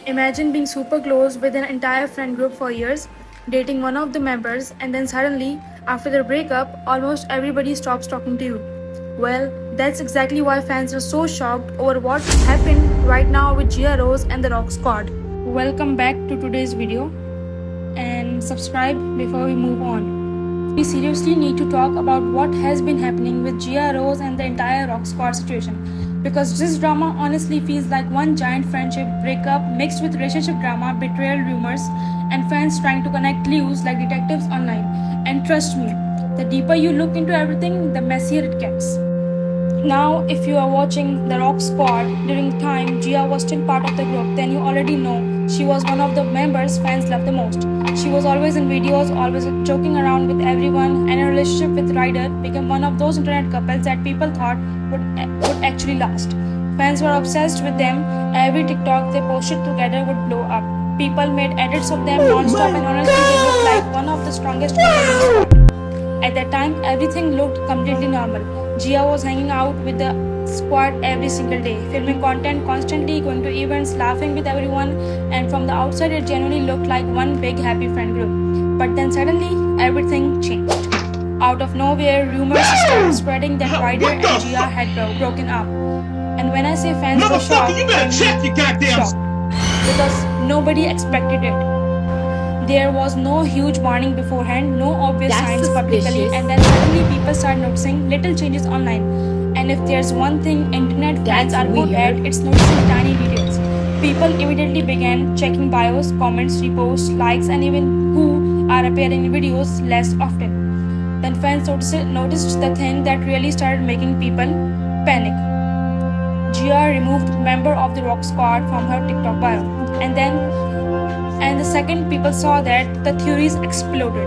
Imagine being super close with an entire friend group for years, dating one of the members, and then suddenly, after their breakup, almost everybody stops talking to you. Well, that's exactly why fans are so shocked over what happened right now with Gia Rose and the Rock Squad. Welcome back to today's video and subscribe before we move on. We seriously need to talk about what has been happening with Gia Rose and the entire Rock Squad situation. Because this drama honestly feels like one giant friendship breakup mixed with relationship drama, betrayal rumors, and fans trying to connect clues like detectives online. And trust me, the deeper you look into everything, the messier it gets. Now, if you are watching The Rock Squad during the time Gia was still part of the group, then you already know she was one of the members fans love the most. She was always in videos, always joking around with everyone, and her relationship with Ryder became one of those internet couples that people thought would actually last. Fans were obsessed with them. Every TikTok they posted together would blow up. People made edits of them non-stop, and honestly, they looked like one of the strongest couples in the squad. At that time, everything looked completely normal. Gia was hanging out with the squad every single day, filming content constantly, going to events, laughing with everyone, and from the outside, it genuinely looked like one big happy friend group. But then suddenly, everything changed. Out of nowhere, rumors started spreading that Ryder and Gia had broken up. And when I say fans were shocked, I mean shocked. Because nobody expected it. There was no huge warning beforehand, no obvious signs publicly, and then suddenly people start noticing little changes online. And if there's one thing internet fans are good at, it's noticing tiny details. People immediately began checking bios, comments, reposts, likes, and even who are appearing in videos less often. Then fans noticed the thing that really started making people panic. Gia removed member of the Rock Squad from her TikTok bio, and the second people saw that, the theories exploded.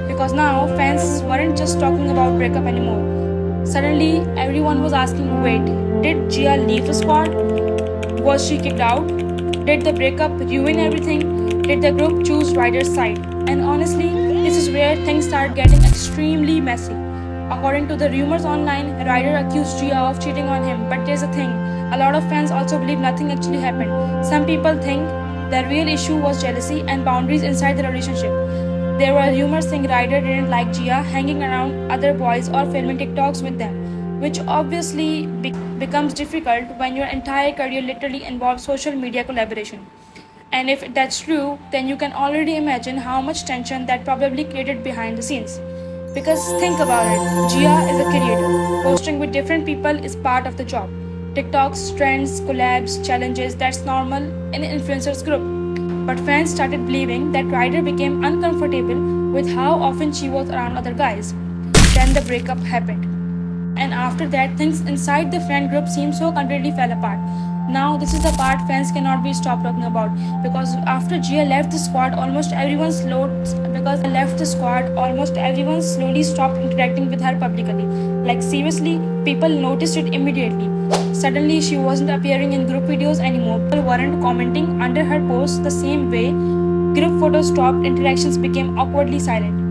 Because now fans weren't just talking about breakup anymore. Suddenly, everyone was asking, wait, did Gia leave the squad? Was she kicked out? Did the breakup ruin everything? Did the group choose Ryder's side? And honestly, this is where things start getting extremely messy. According to the rumors online, Ryder accused Gia of cheating on him. But there's a thing, a lot of fans also believe nothing actually happened. Some people think the real issue was jealousy and boundaries inside the relationship. There were rumors saying Ryder didn't like Gia hanging around other boys or filming TikToks with them, which obviously becomes difficult when your entire career literally involves social media collaboration. And if that's true, then you can already imagine how much tension that probably created behind the scenes. Because think about it, Gia is a creator. Posting with different people is part of the job. TikToks, trends, collabs, challenges, that's normal in an influencers group. But fans started believing that Ryder became uncomfortable with how often she was around other guys. Then the breakup happened. And after that, things inside the friend group seemed so completely fell apart. Now, this is the part fans cannot be stopped talking about, because after Gia left the squad, almost everyone slowly stopped interacting with her publicly. Like seriously, people noticed it immediately. Suddenly, she wasn't appearing in group videos anymore. People weren't commenting under her posts the same way. Group photos stopped, interactions became awkwardly silent.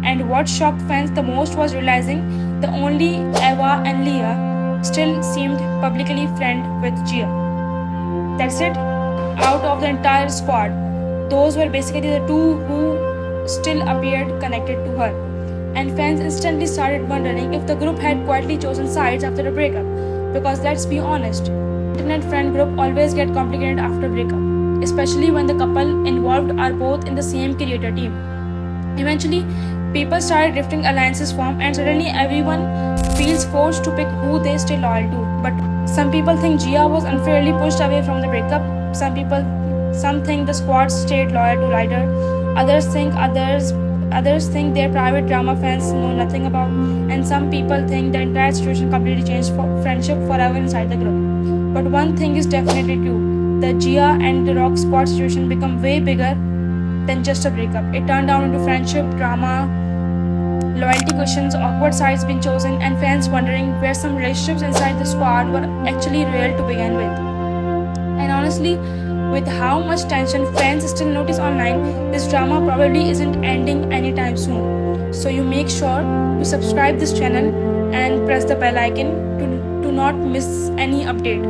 And what shocked fans the most was realizing the only Eva and Leah still seemed publicly friend with Gia. That's it. Out of the entire squad, those were basically the two who still appeared connected to her. And fans instantly started wondering if the group had quietly chosen sides after a breakup. Because let's be honest, internet friend group always get complicated after breakup, especially when the couple involved are both in the same creator team. Eventually, people started drifting, alliances form, and suddenly everyone feels forced to pick who they stay loyal to. But some people think Gia was unfairly pushed away from the breakup. Some think the squad stayed loyal to Ryder. Others think their private drama fans know nothing about. And some people think the entire situation completely changed friendship forever inside the group. But one thing is definitely true: the Gia and the Rock Squad situation become way bigger than just a breakup. It turned down into friendship, drama, loyalty questions, awkward sides being chosen, and fans wondering where some relationships inside the squad were actually real to begin with. And honestly, with how much tension fans still notice online, this drama probably isn't ending anytime soon. So you make sure to subscribe this channel and press the bell icon to not miss any update.